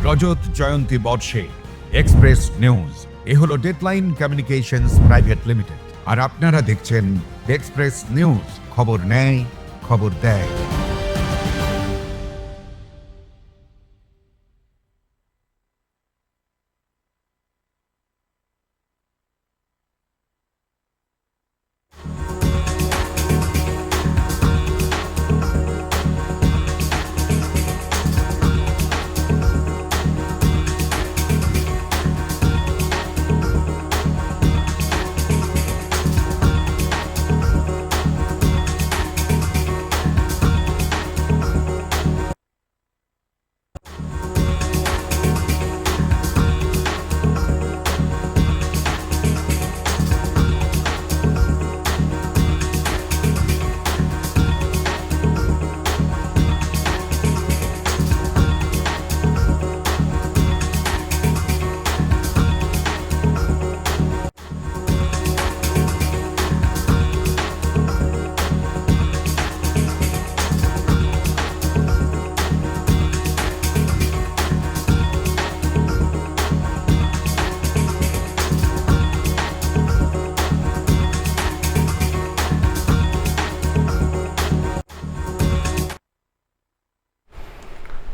রজত জয়ন্তী বর্ষে express news এ হলো deadline communications private limited, আর আপনারা দেখছেন এক্সপ্রেস নিউজ, খবর নেয় খবর দেয়।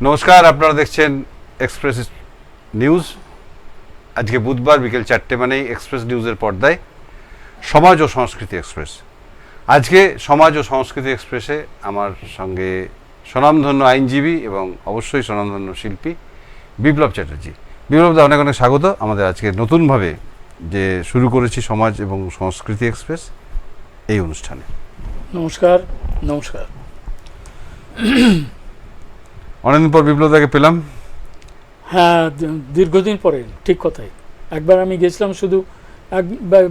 নমস্কার, আপনারা দেখছেন এক্সপ্রেস নিউজ। আজকে বুধবার বিকেল 4টে মানেই এক্সপ্রেস নিউজের পর্দায় সমাজ ও সংস্কৃতি এক্সপ্রেস। আজকে সমাজ ও সংস্কৃতি এক্সপ্রেসে আমার সঙ্গে স্বনামধন্য আইনজীবী এবং অবশ্যই স্বনামধন্য শিল্পী বিপ্লব চ্যাটার্জি। বিপ্লবদা, অনেক অনেক স্বাগত আমাদের আজকে নতুনভাবে যে শুরু করেছি সমাজ এবং সংস্কৃতি এক্সপ্রেস এই অনুষ্ঠানে। নমস্কার। নমস্কার। অনেকদিন পর বিপ্লবদাকে পেলাম। হ্যাঁ, দীর্ঘদিন পরে। ঠিক কথাই। একবার আমি গেছিলাম, শুধু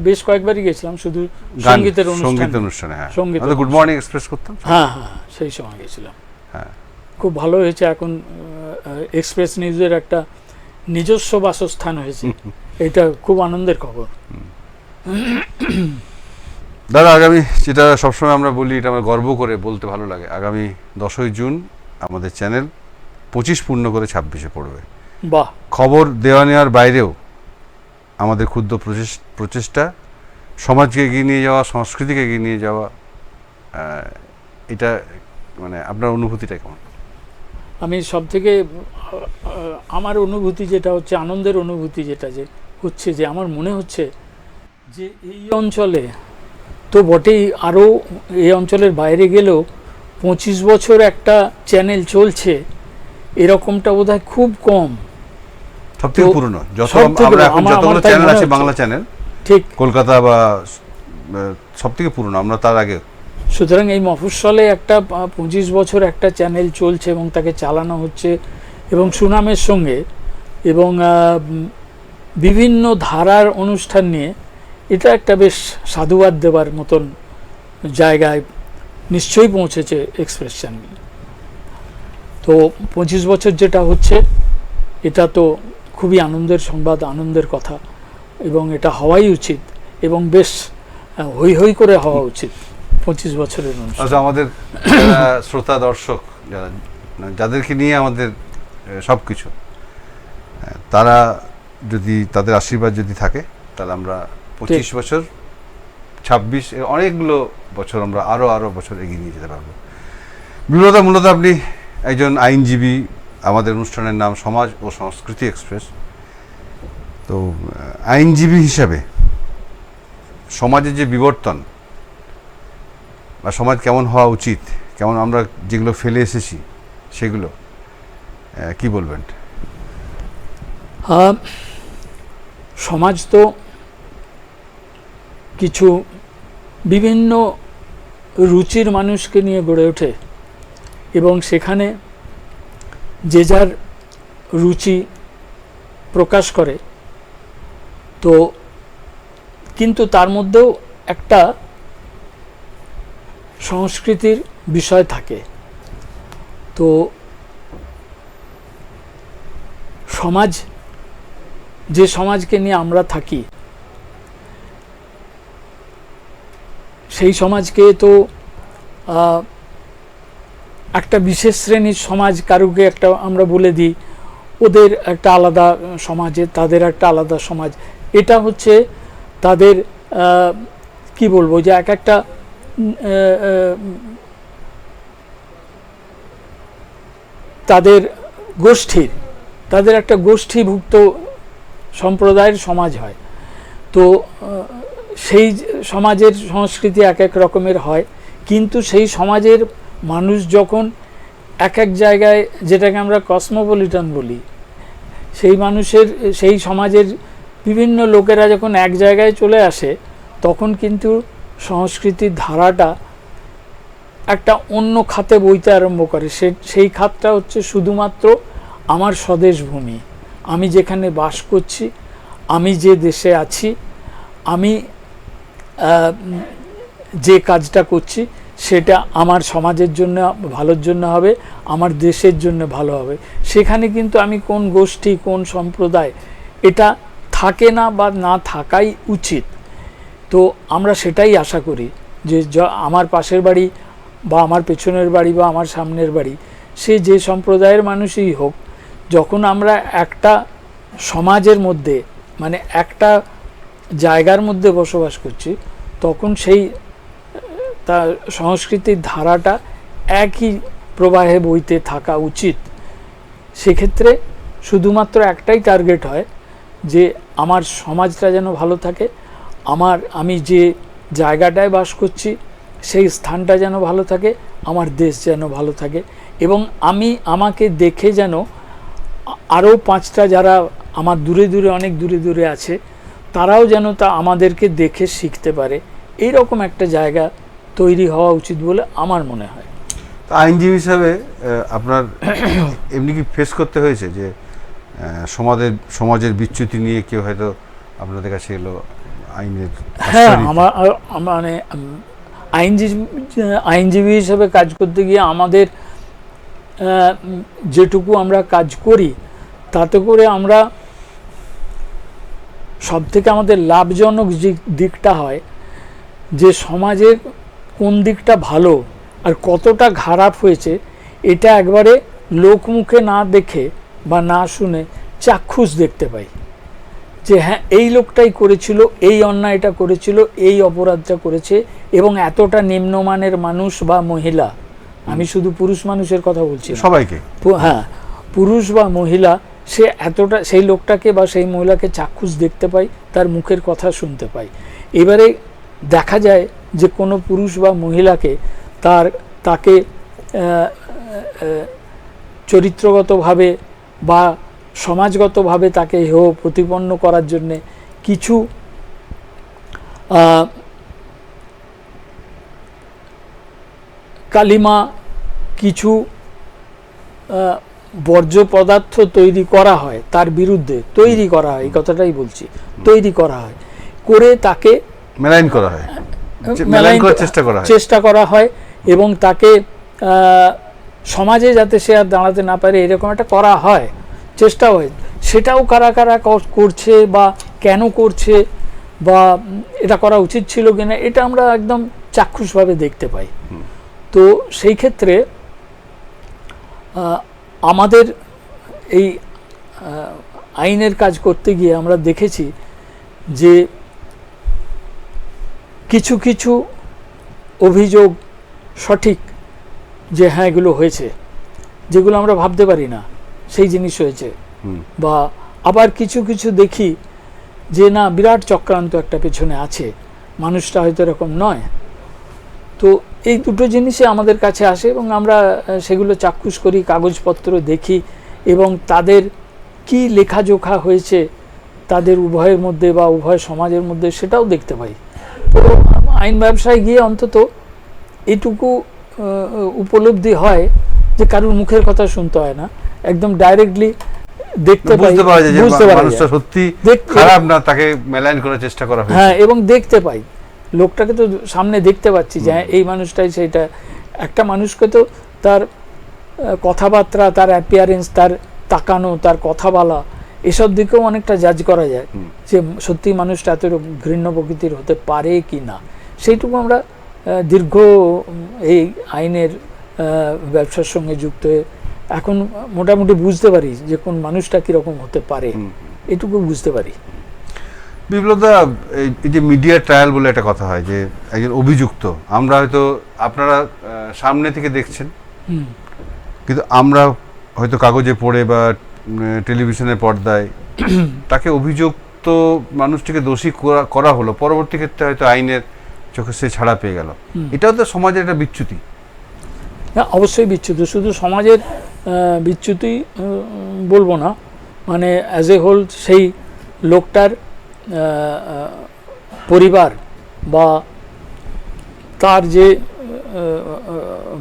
বেশ কয়েকবারই গেছিলাম শুধু সঙ্গীতের অনুষ্ঠানে। হ্যাঁ, সঙ্গীত গুড মর্নিং এক্সপ্রেস করতাম। হ্যাঁ হ্যাঁ, সেই সময় গেছিলাম। হ্যাঁ, খুব ভালো হয়েছে। এখন এক্সপ্রেস নিউজের একটা নিজস্ব বাসস্থান হয়েছে, এটা খুব আনন্দের খবর। দাদা, আগামী যেটা সবসময় আমরা বলি, এটা আমার গর্ব করে বলতে ভালো লাগে, আগামী 10ই জুন আমাদের চ্যানেল 25 পূর্ণ করে 26-এ পড়বে। বাহ! খবর দেওয়া নেওয়ার বাইরেও আমাদের ক্ষুদ্র প্রচেষ্টা সমাজকে এগিয়ে নিয়ে যাওয়া, সংস্কৃতিকে এগিয়ে নিয়ে যাওয়া, এটা মানে আপনার অনুভূতিটা কেমন? আমি সব থেকে আমার অনুভূতি যেটা হচ্ছে, আনন্দের অনুভূতি যেটা যে হচ্ছে, যে আমার মনে হচ্ছে যে এই অঞ্চলে তো বটেই, আরও এই অঞ্চলের বাইরে গেলেও 25 বছর একটা চ্যানেল চলছে, এরকমটা বোধহয় খুব কম। সবথেকে পুরনো আমরা এখন যতগুলো চ্যানেল আছে বাংলা চ্যানেল, ঠিক কলকাতা বা সবথেকে পুরনো আমরা তার আগে। সুতরাং এই মফস্বলে একটা 25 বছর একটা চ্যানেল চলছে এবং তাকে চালানো হচ্ছে এবং সুনামের সঙ্গে, এবং বিভিন্ন ধারার অনুষ্ঠান নিয়ে, এটা একটা বেশ সাধুবাদ দেবার মতন জায়গায় নিশ্চয়ই পৌঁছেছে এক্সপ্রেস চ্যানেল। তো 25 বছর যেটা হচ্ছে, এটা তো খুবই আনন্দের সংবাদ, আনন্দের কথা, এবং এটা হওয়াই উচিত এবং বেশ হই হই করে হওয়া উচিত 25 বছরের অনুষ্ঠান। আচ্ছা, আমাদের শ্রোতা দর্শক যাদেরকে নিয়ে আমাদের সব কিছু, তারা যদি তাদের আশীর্বাদ যদি থাকে, তাহলে আমরা 25 বছর 26 অনেকগুলো বছর আমরা আরো বছর এগিয়ে নিয়ে যেতে পারবো। বিপ্লবদা, মূলত আপনি একজন আইনজীবী, আমাদের অনুষ্ঠানের নাম সমাজ ও সংস্কৃতি এক্সপ্রেস। তো আইনজীবী হিসাবে সমাজের যে বিবর্তন বা সমাজ কেমন হওয়া উচিত, কেমন আমরা যেগুলো ফেলে এসেছি, সেগুলো কি বলবেন? সমাজ তো কিছু বিভিন্ন রুচির মানুষকে নিয়ে গড়ে ওঠে এবং সেখানে যে যার রুচি প্রকাশ করে। তো কিন্তু তার মধ্যেও একটা সংস্কৃতির বিষয় থাকে। তো সমাজ, যে সমাজকে নিয়ে আমরা থাকি, সেই সমাজকে তো একটা বিশেষ শ্রেণীর সমাজ, কারুকে একটা আমরা বলে দিই ওদের একটা আলাদা সমাজে, তাদের একটা আলাদা সমাজ। এটা হচ্ছে তাদের কি বলবো, যে এক একটা তাদের গোষ্ঠীর, তাদের একটা গোষ্ঠীভুক্ত সম্প্রদায়ের সমাজ হয়। তো সেই সমাজের সংস্কৃতি এক এক রকমের হয়, কিন্তু সেই সমাজের মানুষ যখন এক এক জায়গায়, যেটাকে আমরা কসমোপলিটন বলি, সেই মানুষের, সেই সমাজের বিভিন্ন লোকেরা যখন এক জায়গায় চলে আসে, তখন কিন্তু সংস্কৃতির ধারাটা একটা অন্য খাতে বইতে আরম্ভ করে। সেই খাতটা হচ্ছে শুধুমাত্র আমার স্বদেশ ভূমি, আমি যেখানে বাস করছি, আমি যে দেশে আছি, আমি যে কাজটা করছি সেটা আমার সমাজের জন্য ভালোর জন্য হবে, আমার দেশের জন্য ভালো হবে। সেখানে কিন্তু আমি কোন গোষ্ঠী, কোন সম্প্রদায়, এটা থাকে না বা না থাকাই উচিত। তো আমরা সেটাই আশা করি যে আমার পাশের বাড়ি বা আমার পেছনের বাড়ি বা আমার সামনের বাড়ি, সে যে সম্প্রদায়ের মানুষই হোক, যখন আমরা একটা সমাজের মধ্যে, মানে একটা জায়গার মধ্যে বসবাস করছি, তখন সেই তার সংস্কৃতির ধারাটা একই প্রবাহে বইতে থাকা উচিত। সেক্ষেত্রে শুধুমাত্র একটাই টার্গেট হয়, যে আমার সমাজটা যেন ভালো থাকে, আমি যে জায়গাটায় বাস করছি সেই স্থানটা যেন ভালো থাকে, আমার দেশ যেন ভালো থাকে, এবং আমাকে দেখে যেন আরও 5টা যারা আমার দূরে দূরে, অনেক দূরে দূরে আছে, তারাও যেন তা আমাদেরকে দেখে শিখতে পারে। এইরকম একটা জায়গা তৈরি হওয়া উচিত বলে আমার মনে হয়। আইনজীবী হিসাবে আপনার এমনি কি ফেস করতে হয়েছে যে সমাজের বিচ্যুতি নিয়ে কেউ হয়তো আপনাদের কাছে এলো আইনের? হ্যাঁ, মানে আইনজীবী হিসেবে কাজ করতে গিয়ে আমাদের যেটুকু আমরা কাজ করি, তাতে করে আমরা সবথেকে আমাদের লাভজনক যে দিকটা হয়, যে সমাজের কোন দিকটা ভালো আর কতটা খারাপ হয়েছে, এটা একবারে লোকমুখে না দেখে বা না শুনে চাক্ষুষ দেখতে পাই। যে হ্যাঁ, এই লোকটাই করেছিল, এই অন্যায়টা করেছিল, এই অপরাধটা করেছে, এবং এতটা নিম্নমানের মানুষ বা মহিলা, আমি শুধু পুরুষ মানুষের কথা বলছি, সবাইকে, হ্যাঁ, পুরুষ বা মহিলা, সে এতটা, সেই লোকটাকে বা সেই মহিলাকে চাক্ষুষ দেখতে পাই, তার মুখের কথা শুনতে পাই। এবারে দেখা যায় যে কোনো পুরুষ বা মহিলাকে তাকে চরিত্রগতভাবে বা সমাজগতভাবে তাকে হেয় প্রতিপন্ন করার জন্যে কিছু কালিমা, কিছু বর্জ্য পদার্থ তৈরি করা হয়, তার বিরুদ্ধে তৈরি করা হয়, এই কথাটাই বলছি, তৈরি করা হয়, করে তাকে মেলাইন করা হয়, মেলাইন করার চেষ্টা করা হয়, এবং তাকে সমাজে যাতে সে আর দাঁড়াতে না পারে এরকম একটা করা হয়, চেষ্টা হয়। সেটাও কারা কারা করছে বা কেন করছে বা এটা করা উচিত ছিল কিনা, এটা আমরা একদম চাক্ষুষভাবে দেখতে পাই। তো সেই ক্ষেত্রে আমাদের এই আইনের কাজ করতে গিয়ে আমরা দেখেছি যে কিছু কিছু অভিযোগ সঠিক, যে হ্যাঁ এগুলো হয়েছে, যেগুলো আমরা ভাবতে পারি না সেই জিনিস হয়েছে, বা আবার কিছু কিছু দেখি যে না, বিরাট চক্রান্ত একটা পেছনে আছে, মানুষটা হয়তো এরকম নয়। তো এই দুটো জিনিসই আমাদের কাছে আসে, এবং আমরা সেগুলো চাক্ষুষ করি, কাগজপত্র দেখি, এবং তাদের কি লেখাজোখা হয়েছে তাদের উভয়ের মধ্যে বা উভয় সমাজের মধ্যে, সেটাও দেখতে পাই। তো আইন ব্যবসায় গিয়ে অন্তত এটুকু উপলব্ধি হয় যে কারোর মুখের কথা শুনতে হয় না, একদম ডাইরেক্টলি দেখতে পাই, বুঝতে পারা যায় সত্যি খারাপ না, তাকে মেলাইন করার চেষ্টা করা হয়েছে। হ্যাঁ, এবং দেখতে পাই, লোকটাকে তো সামনে দেখতে পাচ্ছি যে এই মানুষটাই সেইটা। একটা মানুষকে তো তার কথাবার্তা, তার অ্যাপিয়ারেন্স, তার তাকানো, তার কথা বলা, এসব দিকেও অনেকটা জাজ করা যায় যে সত্যি মানুষটা এত ঘৃণ্য প্রকৃতির হতে পারে কি না। সেইটুকু আমরা দীর্ঘ এই আইনের ব্যবসার সঙ্গে যুক্ত হয়ে এখন মোটামুটি বুঝতে পারি যে কোন মানুষটা কিরকম হতে পারে, এটুকু বুঝতে পারি। বিপ্লবদা, এই যে মিডিয়া ট্রায়াল বলে একটা কথা হয় যে একজন অভিযুক্ত, আমরা হয়তো আপনারা সামনে থেকে দেখছেন, কিন্তু আমরা হয়তো কাগজে পড়ে বা টেলিভিশনের পর্দায় তাকে অভিযুক্ত মানুষটিকে দোষী করা হলো, পরবর্তী ক্ষেত্রে হয়তো আইনের চোখে সে ছাড়া পেয়ে গেল। এটাও তো সমাজের একটা বিচ্যুতি। না, অবশ্যই বিচ্যুতি, শুধু সমাজের বিচ্যুতি বলবো না, মানে অ্যাজ এ হোল সেই লোকটার পরিবার বা তার যে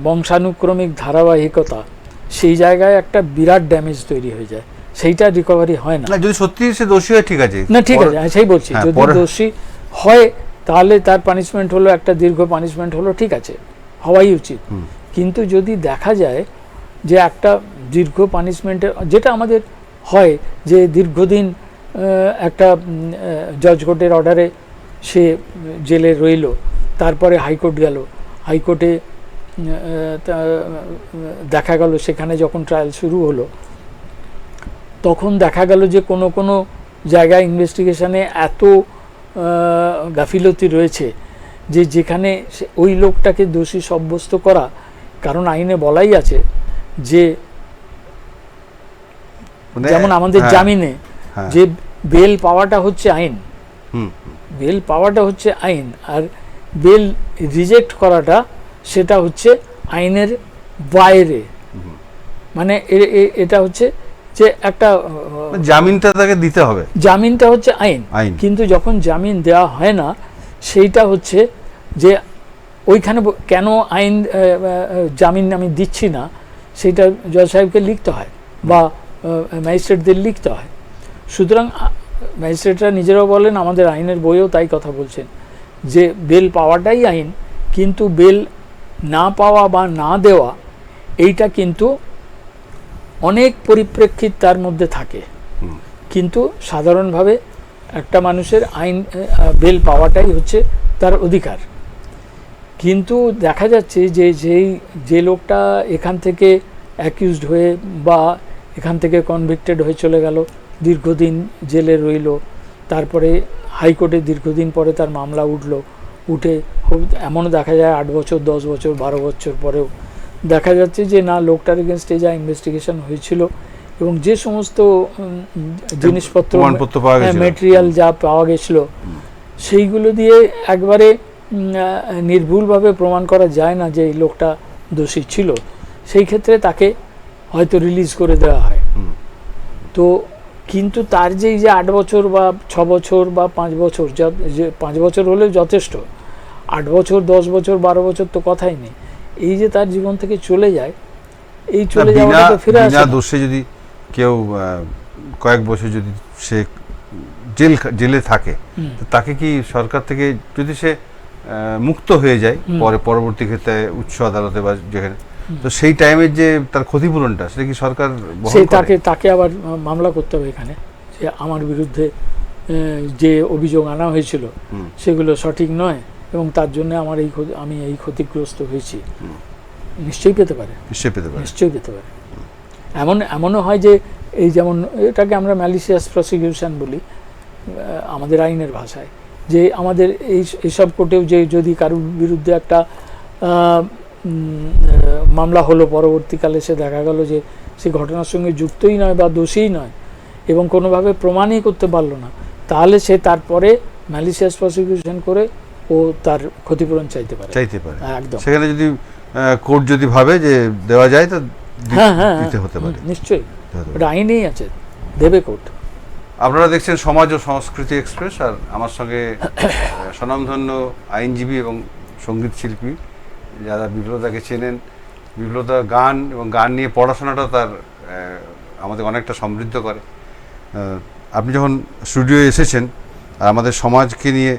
বংশানুক্রমিক ধারাবাহিকতা, সেই জায়গায় একটা বিরাট ড্যামেজ তৈরি হয়ে যায়, সেইটা রিকভারি হয় না। যদি সত্যি সে দোষী হয় ঠিক আছে, না ঠিক আছে, সেই বলছি, যদি দোষী হয় তাহলে তার পানিশমেন্ট হলো একটা দীর্ঘ পানিশমেন্ট হলো, ঠিক আছে, হওয়াই উচিত। কিন্তু যদি দেখা যায় যে একটা দীর্ঘ পানিশমেন্টের, যেটা আমাদের হয় যে দীর্ঘদিন একটা জজ কোর্টের অর্ডারে সে জেলে রইল, তারপরে হাইকোর্ট গেল, হাইকোর্টে দেখা গেল সেখানে যখন ট্রায়াল শুরু হলো তখন দেখা গেল যে কোনো কোনো জায়গায় ইনভেস্টিগেশনে এত গাফিলতি রয়েছে যে যেখানে ওই লোকটাকে দোষী সাব্যস্ত করা, কারণ আইনে বলাই আছে যে যেমন আমাদের জামিনে যে বেল পাওয়াটা হচ্ছে আইন, বেল পাওয়াটা হচ্ছে আইন, আর বেল রিজেক্ট করাটা সেটা হচ্ছে আইনের বাইরে। মানে এটা হচ্ছে যে একটা জামিনটা তাকে দিতে হবে, জামিনটা হচ্ছে আইন, কিন্তু যখন জামিন দেওয়া হয় না সেইটা হচ্ছে যে ওইখানে কেন আইন জামিন আমি দিচ্ছি না সেটা জজ সাহেবকে লিখতে হয় বা ম্যাজিস্ট্রেটদের লিখতে হয়। সুতরাং ম্যাজিস্ট্রেটরা নিজেরাও বলেন, আমাদের আইনের বইও তাই কথা বলছেন যে বেল পাওয়াটাই আইন, কিন্তু বেল না পাওয়া বা না দেওয়া এইটা কিন্তু অনেক পরিপ্রেক্ষিত তার মধ্যে থাকে, কিন্তু সাধারণভাবে একটা মানুষের আইন বেল পাওয়াটাই হচ্ছে তার অধিকার। কিন্তু দেখা যাচ্ছে যে যে লোকটা এখান থেকে অ্যাকিউজড হয়ে বা এখান থেকে কনভিক্টেড হয়ে চলে গেল, দীর্ঘদিন জেলে রইল, তারপরে হাইকোর্টে দীর্ঘদিন পরে তার মামলা উঠে এমনও দেখা যায় 8 বছর 10 বছর 12 বছর পরেও দেখা যাচ্ছে যে না, লোকটার এগেনস্টে যা ইনভেস্টিগেশন হয়েছিল এবং যে সমস্ত জিনিসপত্র ম্যাটেরিয়াল যা পাওয়া গেছিল সেইগুলো দিয়ে একবারে নির্ভুলভাবে প্রমাণ করা যায় না যে এই লোকটা দোষী ছিল, সেই ক্ষেত্রে তাকে হয়তো রিলিজ করে দেওয়া হয়। তো কিন্তু তার যে 8 বছর বা 6 বছর বা 5 বছর, যে 5 বছর হলেও যথেষ্ট, 8 বছর 10 বছর 12 বছর তো কথাই নেই, এই যে তার জীবন থেকে চলে যায়, এই চলে যাওয়াটা তো ফিরে আসে না। দোষে যদি কেউ কয়েক বছর যদি সে জেলে থাকে, তাকে কি সরকার থেকে যদি সে মুক্ত হয়ে যায় পরবর্তী ক্ষেত্রে উচ্চ আদালতে বা যেখানে, তো সেই টাইমের যে তার ক্ষতিপূরণটা সেটা কি সরকার তাকে আবার মামলা করতে হবে এখানে যে আমার বিরুদ্ধে যে অভিযোগ আনা হয়েছিল সেগুলো সঠিক নয় এবং তার জন্য আমি এই ক্ষতিগ্রস্ত হয়েছি, নিশ্চয়ই পেতে পারে, নিশ্চয়ই পেতে পারে। এমনও হয় যে এই যেমন এটাকে আমরা ম্যালিশিয়াস প্রসিকিউশন বলি আমাদের আইনের ভাষায়, যে আমাদের এইসব কোর্টেও যে যদি কারোর বিরুদ্ধে একটা মামলা হলো, পরবর্তীকালে সে দেখা গেল যে সে ঘটনার সঙ্গে যুক্তই নয় বা দোষীই নয় এবং কোনোভাবে প্রমাণই করতে পারলো না, তাহলে সে তারপরে ম্যালিশিয়াস প্রসিকিউশন করে ও তার ক্ষতিপূরণ চাইতে পারে। একদম, সেখানে যদি কোর্ট যদি ভাবে যে দেওয়া যায় তো দিতে হতে পারে, নিশ্চয়ই এটা আইনেই আছে, দেবে কোর্ট। আপনারা দেখছেন সমাজ ও সংস্কৃতি এক্সপ্রেস, আর আমার সঙ্গে স্বনামধন্য আইনজীবী এবং সঙ্গীত শিল্পী যারা বিপ্লবদাকে চেনেন। বিপ্লবদা গান এবং গান নিয়ে পড়াশোনাটা তার আমাদের অনেকটা সমৃদ্ধ করে। আপনি যখন স্টুডিওয়ে এসেছেন আর আমাদের সমাজকে নিয়ে,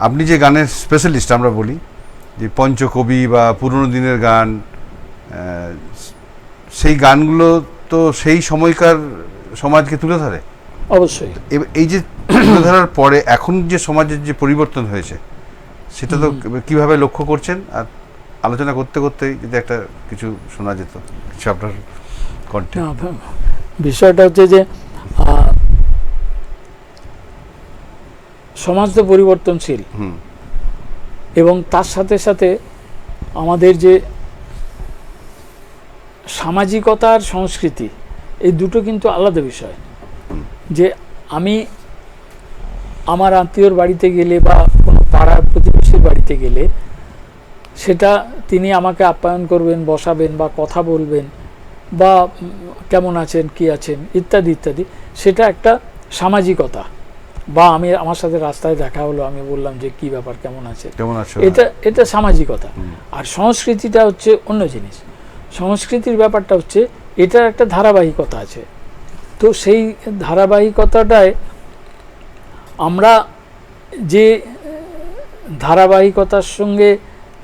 আপনি যে গানের স্পেশালিস্ট আমরা বলি, যে পঞ্চকবি বা পুরনো দিনের গান, সেই গানগুলো তো সেই সময়কার সমাজকে তুলে ধরে। অবশ্যই এই যে তুলে ধরার পরে এখন যে সমাজের যে পরিবর্তন হয়েছে সেটা তো কিভাবে লক্ষ্য করছেন, আর আলোচনা করতে করতে যদি একটা কিছু শোনা যেত কিছু আপনার। কণ্ঠে। না, বিষয়টা হচ্ছে যে সমাজ তো পরিবর্তনশীল, হুম এবং তার সাথে সাথে আমাদের যে সামাজিকতা আর সংস্কৃতি, এই দুটো কিন্তু আলাদা বিষয়। যে আমি আমার আত্মীয়র বাড়িতে গেলে বা কোনো পাড়ার প্রতিবেশীর বাড়িতে গেলে সেটা তিনি আমাকে আপ্যায়ন করবেন, বসাবেন বা কথা বলবেন বা কেমন আছেন, কি আছেন ইত্যাদি ইত্যাদি, সেটা একটা সামাজিকতা। বা আমার সাথে রাস্তায় দেখা হলো, আমি বললাম যে কি ব্যাপার, কেমন আছে, কেমন আছো, এটা সামাজিকতা। আর সংস্কৃতিটা হচ্ছে অন্য জিনিস। সংস্কৃতির ব্যাপারটা হচ্ছে এটার একটা ধারাবাহিকতা আছে। তো সেই ধারাবাহিকতাটায় আমরা যে ধারাবাহিকতার সঙ্গে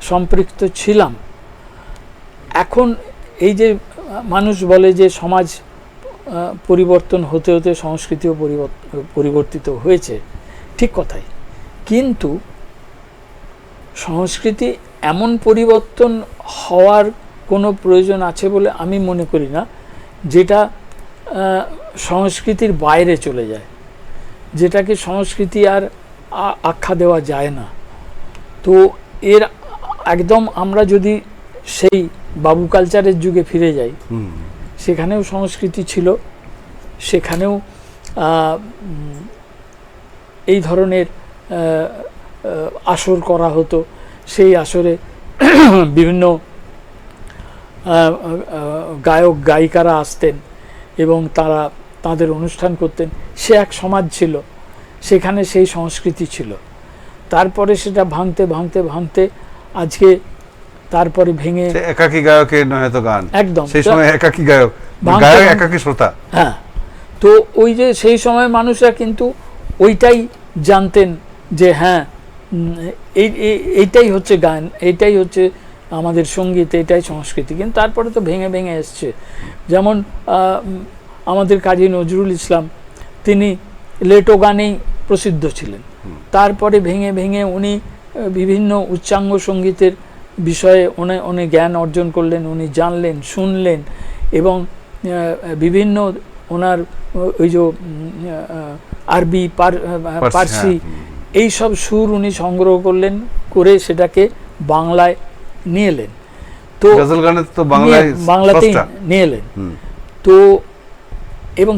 সম্পৃক্ত ছিলাম, এখন এই যে মানুষ বলে যে সমাজ পরিবর্তন হতে হতে সংস্কৃতিও পরিবর্তিত হয়েছে, ঠিক কথাই। কিন্তু সংস্কৃতি এমন পরিবর্তন হওয়ার কোনো প্রয়োজন আছে বলে আমি মনে করি না, যেটা সংস্কৃতির বাইরে চলে যায়, যেটাকে সংস্কৃতি আর আখ্যা দেওয়া যায় না। তো এর একদম আমরা যদি সেই বাবু কালচারের যুগে ফিরে যাই, সেখানেও সংস্কৃতি ছিল, সেখানেও এই ধরনের আসর করা হতো। সেই আসরে বিভিন্ন গায়ক গায়িকারা আসতেন এবং তারা তাদের অনুষ্ঠান করতেন। সে এক সমাজ ছিল, সেখানে সেই সংস্কৃতি ছিল। তারপরে সেটা ভাঙতে ভাঙতে ভাঙতে আজকে তারপরে ভেঙে একাকী গায়কের নয় তো গান, একদম সেই সময় একাকী গায়ক, গায়ক একাকী শ্রোতা। হ্যাঁ, তো ওই যে সেই সময় মানুষরা কিন্তু ওইটাই জানতেন যে হ্যাঁ এইটাই হচ্ছে গান, এইটাই হচ্ছে আমাদের সঙ্গীত, এটাই সংস্কৃতি। কিন্তু তারপরে তো ভেঙে ভেঙে এসছে। যেমন আমাদের কাজী নজরুল ইসলাম, তিনি লেটো গানেই প্রসিদ্ধ ছিলেন। তারপরে ভেঙে ভেঙে উনি বিভিন্ন উচ্চাঙ্গ সঙ্গীতের বিষয়ে উনি জ্ঞান অর্জন করলেন, উনি জানলেন, শুনলেন, এবং বিভিন্ন ওনার ওই যে আরবি, পার্সি, এই সব সুর উনি সংগ্রহ করলেন, করে সেটাকে বাংলায় নিয়ে এলেন। তো গজল গানে তো বাংলাতেই নিয়ে এলেন। তো এবং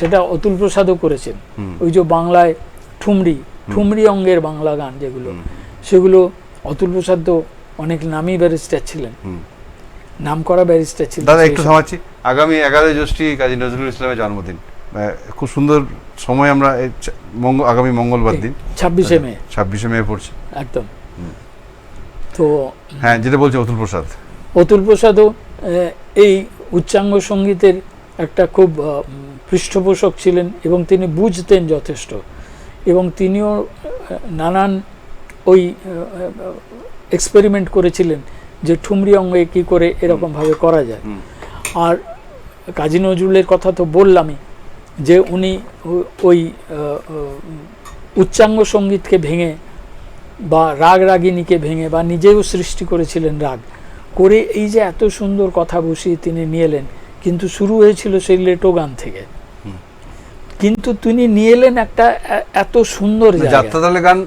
সেটা অতুল প্রসাদও করেছেন। ওই যে বাংলায় ঠুমরি অঙ্গের বাংলা গান যেগুলো, সেগুলো অতুল প্রসাদ তো অনেক নামী ব্যারিস্টার ছিলেন, নামকরা ব্যারিস্টার ছিলেন। দাদা একটু থামাচ্ছি, আগামী 11 জ্যৈষ্ঠী কাজী নজরুল ইসলামের জন্মদিন, খুব সুন্দর সময়। আমরা আগামী মঙ্গলবার দিন 26শে মে পড়ছে একদম। তো হ্যাঁ, যেটা বলছে অতুল প্রসাদও এই উচ্চাঙ্গ সঙ্গীতের একটা খুব পৃষ্ঠপোষক ছিলেন, এবং তিনি বুঝতেন যথেষ্ট, এবং তিনিও নানান ওই এক্সপেরিমেন্ট করেছিলেন যে ঠুমরি অঙ্গে কী করে এরকমভাবে করা যায়। আর কাজী নজরুলের কথা তো বললামই, যে উনি ওই উচ্চাঙ্গ সঙ্গীতকে ভেঙে বা রাগ রাগিনীকে ভেঙে বা নিজেও সৃষ্টি করেছিলেন রাগ করে, এই যে এত সুন্দর কথা বসিয়ে তিনি নিয়ে এলেন। কিন্তু শুরু হয়েছিল সেই লেটো গান থেকে, কিন্তু তিনি নিয়ে এলেন একটা এত সুন্দর যাত্রাতালে গান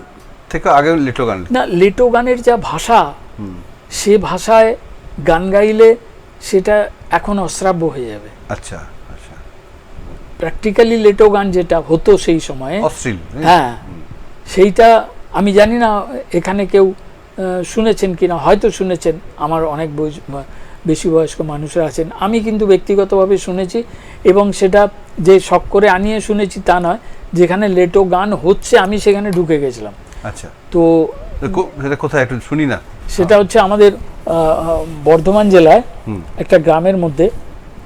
থেকে আগে লেটো গান না, লেটো গানের যা ভাষা, সে ভাষায় গান গাইলে সেটা এখন অশ্রাব্য হয়ে যাবে। আচ্ছা আচ্ছা, প্র্যাকটিক্যালি লেটো গান যেটা হতো সেই সময়ে, অশ্লীল, হ্যাঁ, সেইটা আমি জানি না এখানে কেউ শুনেছেন কিনা, হয়তো শুনেছেন, আমার অনেক বেশি বয়স্ক মানুষরা আছেন, আমি কিন্তু ব্যক্তিগতভাবে শুনেছি, এবং সেটা যে শখ করে আনিয়ে শুনেছি তা নয়, যেখানে লেটো গান হচ্ছে আমি সেখানে ঢুকে গেছিলাম। আচ্ছা, তো সেটা কোথায় একটু শুনি না? সেটা হচ্ছে আমাদের বর্ধমান জেলায় একটা গ্রামের মধ্যে।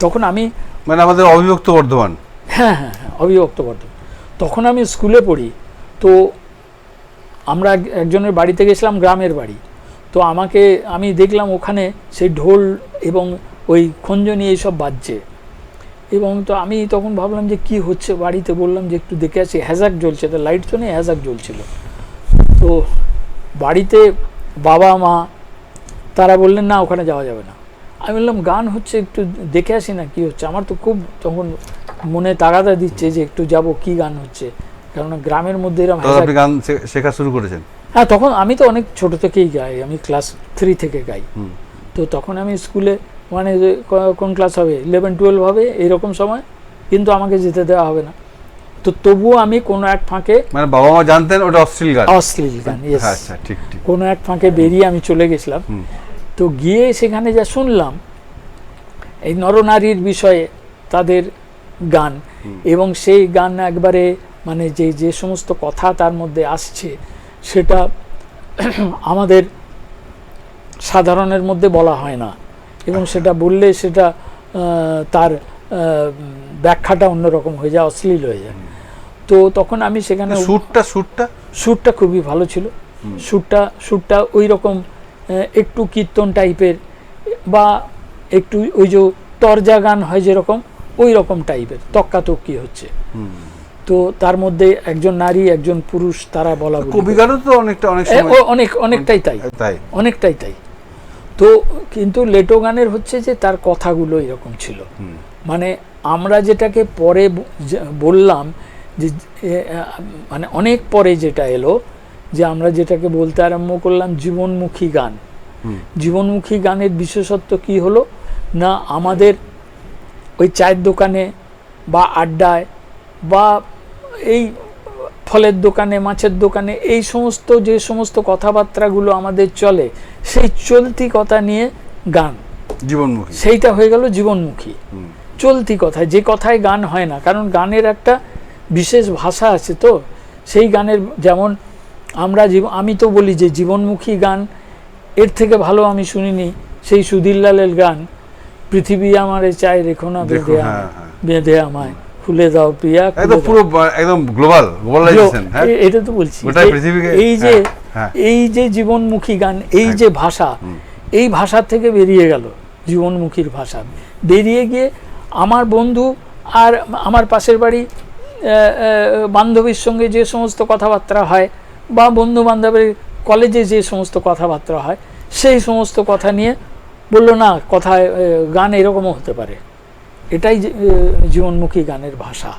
তখন আমি, মানে আমাদের অবিভক্ত বর্ধমান, হ্যাঁ হ্যাঁ হ্যাঁ, অবিভক্ত বর্ধমান। তখন আমি স্কুলে পড়ি। তো আমরা একজনের বাড়িতে গেছিলাম, গ্রামের বাড়ি। তো আমি দেখলাম ওখানে সেই ঢোল এবং ওই খঞ্জনি এইসব বাজছে, এবং তো আমি তখন ভাবলাম যে কি হচ্ছে বাড়িতে, বললাম যে একটু দেখে আসি, হ্যাজাক জ্বলছে, তো লাইট তো নেই, হ্যাজাক জ্বলছিল। তো বাড়িতে বাবা মা তারা বললেন না, ওখানে যাওয়া যাবে না। আমি বললাম গান হচ্ছে, একটু দেখে আসি না কি হচ্ছে। আমার তো খুব তখন মনে তাগাদা দিচ্ছে যে একটু যাব, কি গান হচ্ছে, কারণ গ্রামের মধ্যে এরকম। আপনি গান শেখা শুরু করেছেন? হ্যাঁ, তখন আমি তো অনেক ছোট থেকেই গাই, আমি ক্লাস 3 থেকে গাই। তো তখন আমি স্কুলে, মানে কোন ক্লাস হবে, 11-12 হবে এরকম সময়, কিন্তু আমাকে যেতে দেওয়া হবে না। তো তবুও আমি কোনো এক ফাঁকে, মানে বাবা মা জানতেন ওটা অশ্লীল গান? অশ্লীল গান, yes। আচ্ছা, ঠিক ঠিক। কোনো এক ফাঁকে বেরিয়ে আমি চলে গেছিলাম। তো গিয়ে সেখানে যা শুনলাম এই নরনারীর বিষয়ে তাদের গান, এবং সেই গান একবারে মানে যে সমস্ত কথা তার মধ্যে আসছে সেটা আমাদের সাধারণের মধ্যে বলা হয় না, এবং সেটা বললে সেটা তার ব্যাখ্যাটা অন্যরকম হয়ে যায়, অশ্লীল হয়ে যায়। তো তখন আমি সেখানে, সুরটা খুবই ভালো ছিল। সুরটা ওই রকম একটু কীর্তন টাইপের, বা একটু ওই যে তরজা গান হয় যেরকম, ওই রকম টাইপের, তক্কাতক্কি হচ্ছে। তো তার মধ্যে একজন নারী একজন পুরুষ তারা বলা, কবিগানও তো অনেকটাই তাই। তো কিন্তু লেটো গানের হচ্ছে যে তার কথাগুলো এরকম ছিল, মানে আমরা যেটাকে পরে বললাম যে মানে অনেক পরে যেটা এলো, যে আমরা যেটাকে বলতে আরম্ভ করলাম জীবনমুখী গান। জীবনমুখী গানের বিশেষত্ব কি হলো না, আমাদের ওই চায়ের দোকানে বা আড্ডায় বা এই ফলের দোকানে, মাছের দোকানে, এই সমস্ত যে সমস্ত কথাবার্তাগুলো আমাদের চলে, সেই চলতি কথা নিয়ে গান, জীবনমুখী, সেইটা হয়ে গেল জীবনমুখী। চলতি কথা, যে কথায় গান হয় না, কারণ গানের একটা বিশেষ ভাষা আছে। তো সেই গানের, যেমন আমি তো বলি যে জীবনমুখী গান এর থেকে ভালো আমি শুনিনি সেই সুধীরলালের গান, পৃথিবী আমারে চাই রেখো না বেঁধে আমায়, খুলে দাও প্রিয়া, একদম গ্লোবালাইজেশন। এটা তো বলছি, এই যে জীবনমুখী গান, এই যে ভাষা, এই ভাষার থেকে বেরিয়ে গেল, জীবনমুখীর ভাষা বেরিয়ে গিয়ে আমার বন্ধু আর আমার পাশের বাড়ি বান্ধবীর সঙ্গে যে সমস্ত কথাবার্তা হয়, বা বন্ধু বান্ধবের কলেজে যে সমস্ত কথাবার্তা হয়, সেই সমস্ত কথা নিয়ে বললো না, কথায় গান এরকমও হতে পারে। এটাই জীবনমুখী গানের ভাষা।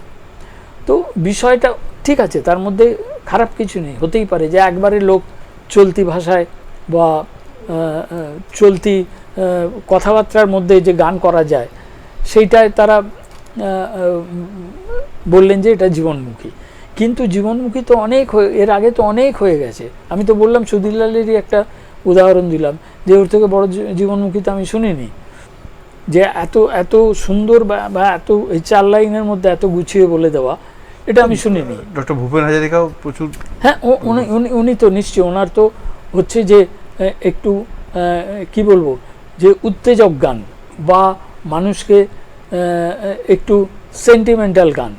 তো বিষয়টা ঠিক আছে, তার মধ্যে খারাপ কিছু নেই, হতেই পারে যে একবারে লোক চলতি ভাষায় বা চলতি কথাবার্তার মধ্যে যে গান করা যায়, সেইটায় তারা বললেন যে এটা জীবনমুখী। কিন্তু জীবনমুখী তো অনেক এর আগে তো অনেক হয়ে গেছে। আমি তো বললাম সুধীরলালেরই একটা উদাহরণ দিলাম, যে ওর থেকে বড় জীবনমুখী তো আমি শুনিনি, যে এত সুন্দর বা এত এই 4 লাইনের মধ্যে এত গুছিয়ে বলে দেওয়া, এটা আমি শুনিনি। ডক্টর ভূপেন হাজারিকাও প্রচুর, হ্যাঁ, উনি তো নিশ্চয়ই, ওনার তো হচ্ছে যে একটু কি বলবো, যে উত্তেজক গান বা মানুষকে একটু সেন্টিমেন্টাল গান,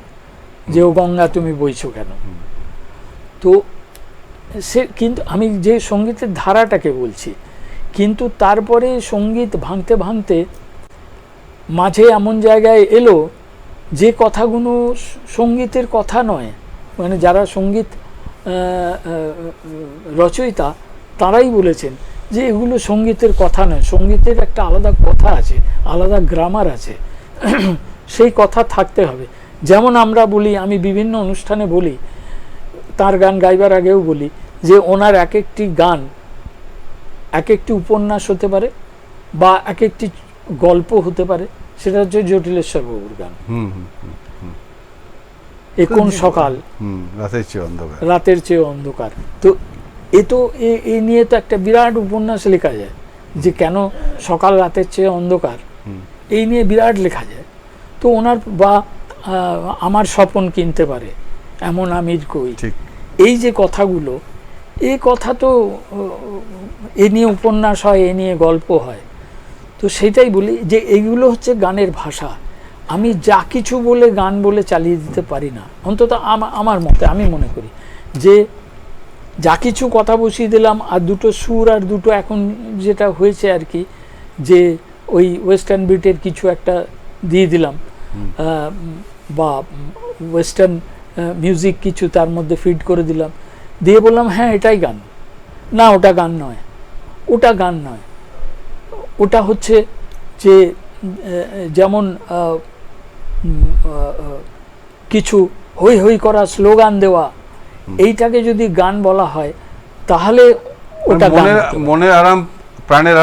যে ও গঙ্গা তুমি বইছো কেন। তো সে, কিন্তু আমি যে সঙ্গীতের ধারাটাকে বলছি, কিন্তু তারপরে সঙ্গীত ভাঙতে ভাঙতে মাঝে এমন জায়গায় এলো যে কথাগুলো সঙ্গীতের কথা নয়, মানে যারা সঙ্গীত রচয়িতা তারাই বলেছেন যে এগুলো সঙ্গীতের কথা নয়, সঙ্গীতের একটা আলাদা কথা আছে, আলাদা গ্রামার আছে, সেই কথা থাকতে হবে। যেমন আমরা বলি, আমি বিভিন্ন অনুষ্ঠানে বলি, তার গান গাইবার আগেও বলি, যে ওনার এক একটি গান এক একটি উপন্যাস হতে পারে বা এক একটি গল্প হতে পারে। সেটা হচ্ছে জটিলেশ্বর বাবুর গান, এ কোন সকাল, রাতের চেয়ে অন্ধকার। তো এ নিয়ে তো একটা বিরাট উপন্যাস লেখা যায়, যে কেন সকাল রাতের চেয়ে অন্ধকার, এই নিয়ে বিরাট লেখা যায়। তো ওনার, বা আমার স্বপন কিনতে পারে এমন আমির কই, এই যে কথাগুলো, এই কথা তো এ নিয়ে উপন্যাস হয়, এ নিয়ে গল্প হয়। তো সেটাই বলি যে এইগুলো হচ্ছে গানের ভাষা। আমি যা কিছু বলে গান বলে চালিয়ে দিতে পারি না, অন্তত আমার মতে আমি মনে করি যে যা কিছু কথা বসিয়ে দিলাম, আর দুটো সুর, আর দুটো এখন যেটা হয়েছে আর কি, যে ওই ওয়েস্টার্ন বিটের কিছু একটা দিয়ে দিলাম, বা ওয়েস্টার্ন মিউজিক কিছু তার মধ্যে ফিড করে দিলাম, দিয়ে বললাম হ্যাঁ এটাই গান, না ওটা গান নয়, ওটা গান নয়, ওটা হচ্ছে যে যেমন কিছু হই হই করা, স্লোগান দেওয়া, এইটাকে যদি গান বলা হয় তাহলে ওটা গান মনের হতে পারে। মনের আরাম, প্রাণের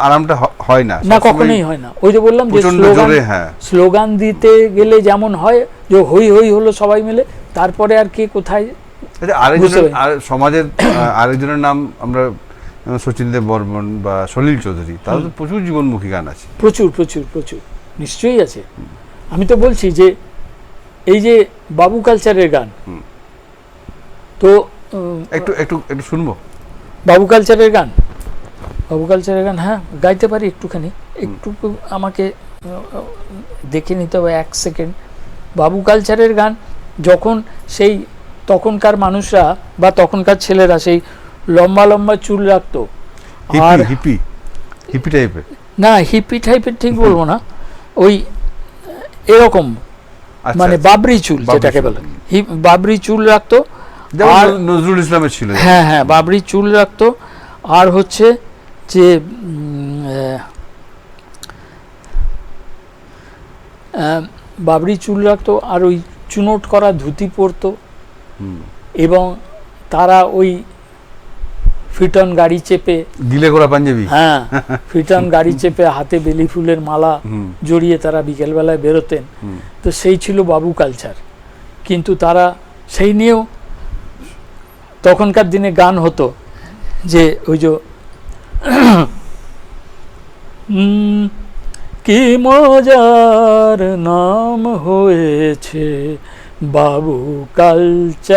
আরামটা হয় না, না, সবসময় কখনোই হয় না। ওই যে বললাম যে প্রচণ্ড স্লোগান, জোরে, হ্যাঁ। স্লোগান দিতে গেলে যেমন হয় যে হই হই হলো সবাই মিলে, তারপরে আর কে কোথায়। আচ্ছা, সমাজের আরেকজনের নাম আমরা শচীন দেব বর্মন বা সলিল চৌধুরী, তাদের তো প্রচুর জীবনমুখী গান আছে। প্রচুর প্রচুর প্রচুর নিশ্চয়ই আছে। আমি তো বলছি যে এই যে বাবু কালচারের গান, তো একটু একটু একটু শুনবো বাবু কালচারের গান, বাবু কালচারের গান, হ্যাঁ গাইতে পারি একটুখানি। একটু আমাকে দেখে নিতে হবে 1 সেকেন্ড। বাবু কালচারের গান যখন সেই তখনকার মানুষরা বা তখনকার ছেলেরা সেই লম্বা লম্বা চুল রাখতো, আর হিপি হিপি টাইপের, না হিপি টাইপের ঠিক বলবো না, ওই এরকম আচ্ছা, মানে আচ্ছা। বাবরি চুল বাবরি যেটাকে চুল। বলে, বাবরি চুল রাখতো। যেমন আর নজরুল ইসলামের ছিল। হ্যাঁ হ্যাঁ, বাবরি চুল রাখতো। আর হচ্ছে যে বাবরি চুল রাখতো, আর ওই চুনোট করা ধুতি পরতো, এবং তারা ওই ফিটন গাড়ি চেপে, গিলে গোড়া পাঞ্জাবি, হ্যাঁ ফিটন গাড়ি চেপে হাতে বেলি ফুলের মালা জড়িয়ে তারা বিকেলবেলায় বেরোতেন। তো সেই ছিল বাবু কালচার। কিন্তু তারা সেই নিয়েও তখনকার দিনে গান হতো যে ওই যে কি মজার নাম হয়েছে বাবু কালচার,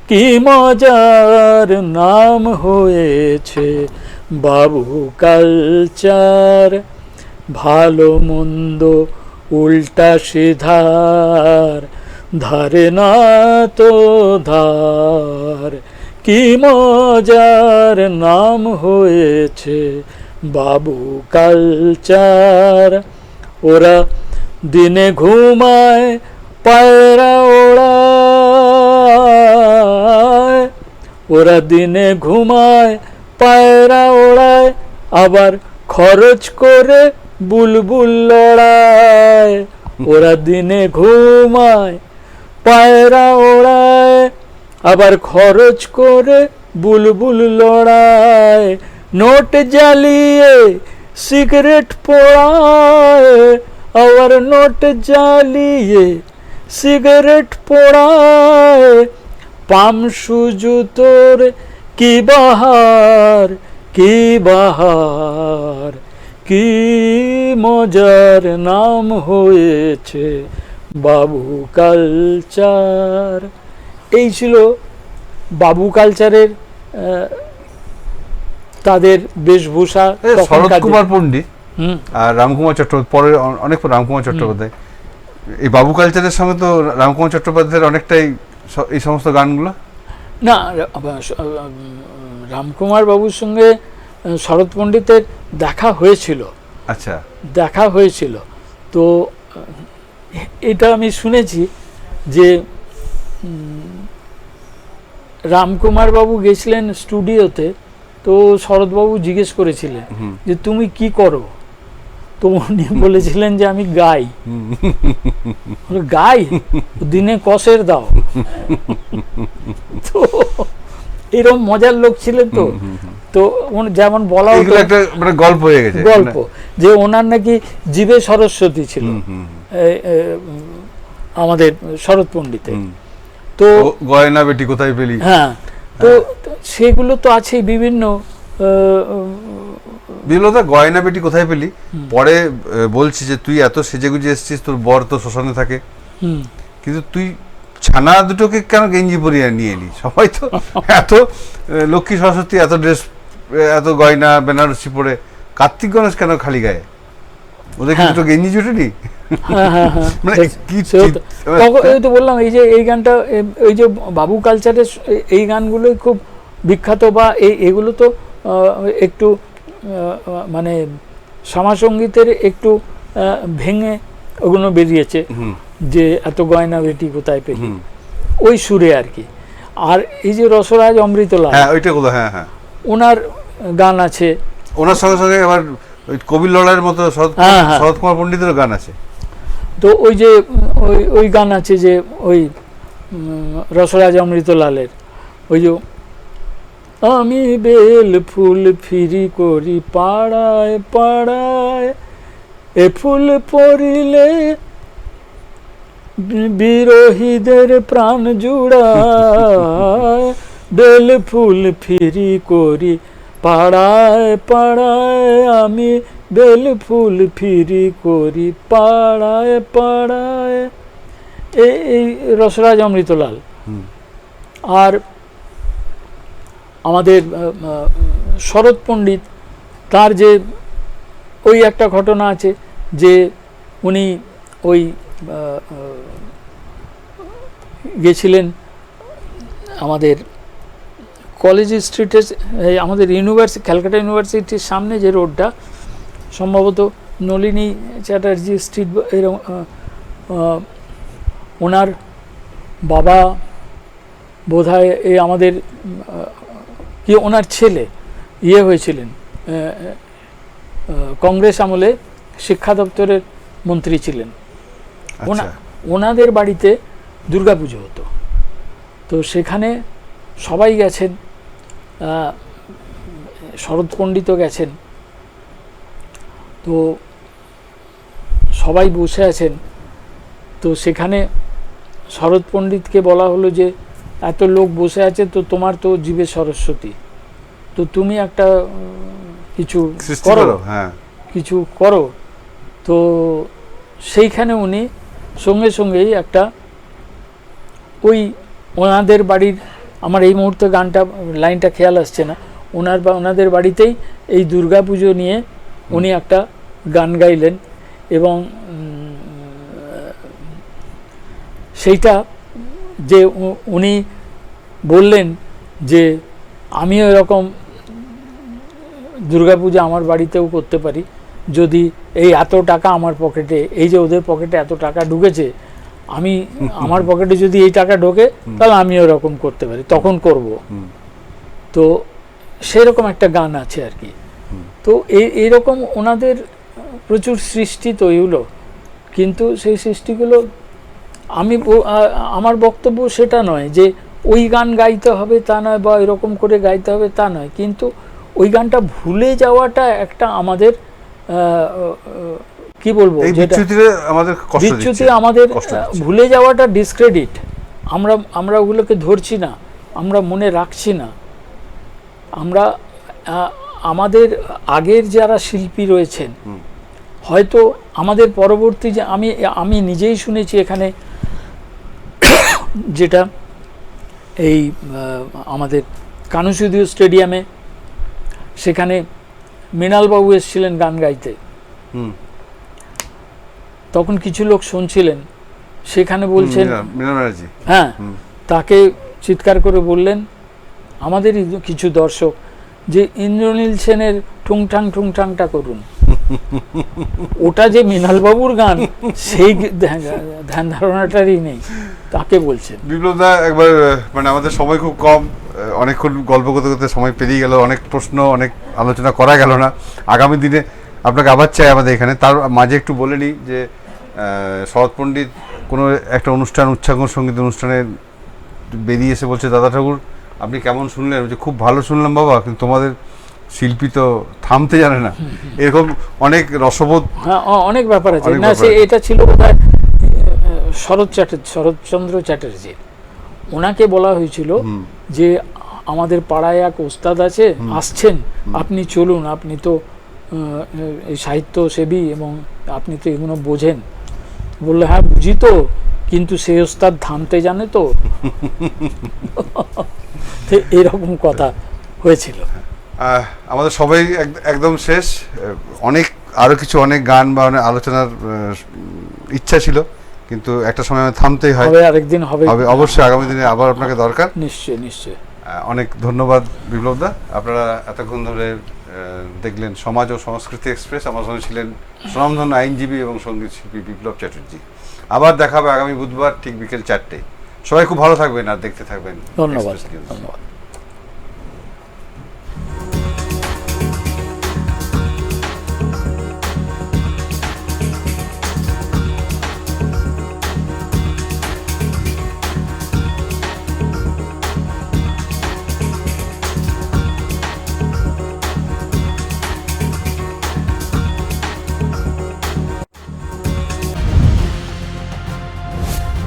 কি মজার নাম হয়েছে বাবু কালচার, ভালো মন্দ উল্টা সিধার ধারে না তো ধার, কি মজার নাম হয়েছে বাবু কালচার। ওরা দিনে ঘুমায় পায়রা ওড়ায়, ওরা দিনে ঘুমায় পায়রা ওড়ায়, আবার খরচ করে বুলবুল লড়ায়। ওরা দিনে ঘুমায় পায়রা ওড়ায়, আবার খরচ করে বুলবুল লড়ায়, নোট জ্বালিয়ে সিগারেট পোড়ায়, আবার নোট জ্বালিয়ে সিগারেট পোড়ায়, পামসু জুতোর কি বাহার, কি বাহার, কি মজার নাম হয়েছে বাবু কালচার। এই ছিল বাবু কালচারের তাদের বেশভূষা। শরৎ কুমার পণ্ডিত আর রামকুমার চট্টোপাধ্যায়, পরে অনেক পর রামকুমার চট্টোপাধ্যায়, এই বাবু কালচারের সঙ্গে তো রামকুমার চট্টোপাধ্যায়ের অনেকটাই এই সমস্ত গানগুলো। না, রামকুমার বাবুর সঙ্গে শরৎ পণ্ডিতের দেখা হয়েছিল। আচ্ছা, দেখা হয়েছিল। তো এটা আমি শুনেছি যে রামকুমার বাবু গেছিলেন স্টুডিওতে, তো শরৎবাবু জিজ্ঞেস করেছিলেন যে তুমি কি করো, তো উনি বলেছিলেন যে আমি গাই। গাই, দিনে কষের দাও। তো এরকম মজার লোক ছিলেন। তো তো যেমন বলা হতো একটা মানে গল্প হয়ে গেছে, গল্প যে ওনার নাকি জীবে সরস্বতী ছিল আমাদের শরৎ পণ্ডিতের। তো গয়না বেটি কোথায় পেলি, হ্যাঁ, তো সেগুলো তো আছে বিভিন্ন বিলতা, গয়না বেটি কোথায় পেলি। পরে বলছি যে তুই এত সেজেগুজে এসেছিস, তোর বর তো শ্মশানে থাকে, কিন্তু তুই ছানা দুটোকে কেন গেঞ্জি পরিয়ে নিয়ে এলি? সবাই তো এত লক্ষ্মী সরস্বতী এত ড্রেস, এত গয়না বেনারসি পরে, কার্তিক গণেশ কেন খালি গায়ে? ওদেরকে দুটো গেঞ্জি জুটেনি? মানে কি তো বললাম, এই যে এই গানটা, এই যে বাবু কালচারের এই গানগুলোই খুব বিখ্যাত, বা এগুলো তো একটু মানে সমাজসঙ্গীতের একটু ভেঙে ওগুলো বেরিয়েছে, যে এত গয়না বেটি কোথায় পেলি, ওই সুরে আর কি। আর এই যে রসরাজ অমৃতলাল, হ্যাঁ ওইটা গুলো, হ্যাঁ হ্যাঁ, ওনার গান আছে ওনার সঙ্গে সঙ্গে আবার ওই কবির লড়াইয়ের মতো হ্যাঁ, হ্যাঁ। শরৎ কুমার পণ্ডিতেরও গান আছে। তো ওই যে ওই গান আছে যে ওই রসরাজ অমৃতলালের ওই যে আমি বেল ফুল ফিরি করি পাড়ায় পাড়ায়, এ ফুল পড়িলে বিরোহীদের প্রাণ জুড়ায়, বেল ফুল ফিরি করি পাড়ায় পাড়ায়, আমি বেল ফুল ফিরি করি পাড়ায় পাড়ায়। এই রসরাজ অমৃতলাল। আর আমাদের শরৎ পণ্ডিত, তার যে ওই একটা ঘটনা আছে যে উনি ওই গেছিলেন আমাদের কলেজ স্ট্রিটে, আমাদের ক্যালকাটা ইউনিভার্সিটির সামনে যে রোডটা, সম্ভবত নলিনী চ্যাটার্জি স্ট্রিট, এরকম ওনার বাবা বোধহয় এই আমাদের কি ওনার ছেলে হয়েছিলেন কংগ্রেস আমলে শিক্ষা দপ্তরের মন্ত্রী ছিলেন। ওনাদের বাড়িতে দুর্গাপুজো হতো, তো সেখানে সবাই গেছেন, শরৎ পণ্ডিতও গেছেন, তো সবাই বসে আছেন। তো সেখানে শরৎ পণ্ডিতকে বলা হলো যে এত লোক বসে আছে, তো তোমার তো জীবে সরস্বতী, তো তুমি একটা কিছু করো, কিছু করো। তো সেইখানে উনি সঙ্গে সঙ্গেই একটা ওই ওনাদের বাড়ির, আমার এই মুহূর্তে লাইনটা খেয়াল আসছে না, ওনাদের বাড়িতেই এই দুর্গাপুজো নিয়ে উনি একটা গান গাইলেন, এবং সেইটা যে উনি বললেন যে আমিও এরকম দুর্গাপূজা আমার বাড়িতেও করতে পারি, যদি এই এত টাকা আমার পকেটে, এই যে ওদের পকেটে এত টাকা ঢুকেছে, আমি আমার পকেটে যদি এই টাকা ঢোকে তাহলে আমি ওরকম করতে পারি, তখন করব। তো সেরকম একটা গান আছে আর কি। তো এইরকম ওনাদের প্রচুর সৃষ্টি তৈরি হলো, কিন্তু সেই সৃষ্টিগুলো আমার বক্তব্য সেটা নয় যে ওই গান গাইতে হবে তা নয়, বা এরকম করে গাইতে হবে তা নয়, কিন্তু ওই গানটা ভুলে যাওয়াটা একটা আমাদের কি বলবো, বিচ্যুতি, আমাদের ভুলে যাওয়াটা ডিসক্রেডিট। আমরা ওগুলোকে ধরছি না, আমরা মনে রাখছি না। আমরা আমাদের আগের যারা শিল্পী রয়েছেন, হয়তো আমাদের পরবর্তী যে আমি নিজেই শুনেছি এখানে, যেটা এই আমাদের কানুসুদিও স্টেডিয়ামে, সেখানে মৃণালবাবু এসেছিলেন গান গাইতে, তখন কিছু লোক শুনছিলেন, সেখানে বলছেন, হ্যাঁ, তাকে চিৎকার করে বললেন আমাদেরই কিছু দর্শক যে ইন্দ্রনীল সেনের ঠুংঠাং ঠুংঠাংটা করুন। ওটা যে মৃণালবাবুর গান, সেই ধ্যান ধারণাটারই নেই, তাকে বলছেন। বিপ্লবদা, একবার মানে আমাদের সময় খুব কম, অনেকক্ষণ গল্প করতে করতে সময় পেরিয়ে গেল, অনেক প্রশ্ন, অনেক আলোচনা করা গেল না। আগামী দিনে আপনাকে আবার চাই আমাদের এখানে। তার মাঝে একটু বলে নিই যে শরৎ পণ্ডিত কোনো একটা অনুষ্ঠান, উচ্চাঙ্গ সঙ্গীত অনুষ্ঠানে বেরিয়ে এসে বলছে, দাদা ঠাকুর আপনি কেমন শুনলেন? বলছে খুব ভালো শুনলাম বাবা, কিন্তু তোমাদের শিল্পী তো থামতে জানে না। এরকম অনেক রসবোধ, অনেক ব্যাপার আছে না। এটা ছিল বোধহয় শরৎচন্দ্র চ্যাটার্জি, ওনাকে বলা হয়েছিল যে আমাদের পাড়ায় এক ওস্তাদ আছে, আসছেন, আপনি চলুন, আপনি তো এই সাহিত্য সেবী এবং আপনি তো এগুলো বোঝেন। বললে হ্যাঁ বুঝি তো, কিন্তু সেই ওস্তাদ থামতে জানে তো। এরকম কথা হয়েছিল। আমাদের সবাই একদম শেষ, অনেক গান বা অনেক আলোচনার ইচ্ছা ছিল, কিন্তু একটা সময় থামতেই হয়। আরেকদিন হবে অবশ্যই, আগামী দিনে আবার আপনাকে দরকার। নিশ্চয়ই। অনেক ধন্যবাদ বিপ্লবদা। আপনারা এতক্ষণ ধরে দেখলেন সমাজ ও সংস্কৃতি এক্সপ্রেস। আমার সঙ্গে ছিলেন স্বনামধন্য আইনজীবী এবং সঙ্গীত শিল্পী বিপ্লব চ্যাটার্জি। আবার দেখা হবে আগামী বুধবার ঠিক বিকেল 4টায়। সবাই খুব ভালো থাকবেন আর দেখতে থাকবেন। ধন্যবাদ।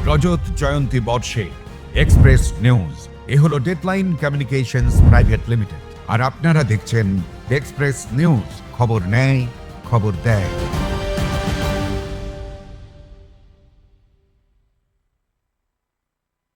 রজত জয়ন্তী বর্ষে এক্সপ্রেস নিউজ এ হলো ডেডলাইন কমিউনিকেশনস প্রাইভেট লিমিটেড। আর আপনারা দেখছেন এক্সপ্রেস নিউজ, খবর নেয়, খবর দেয়।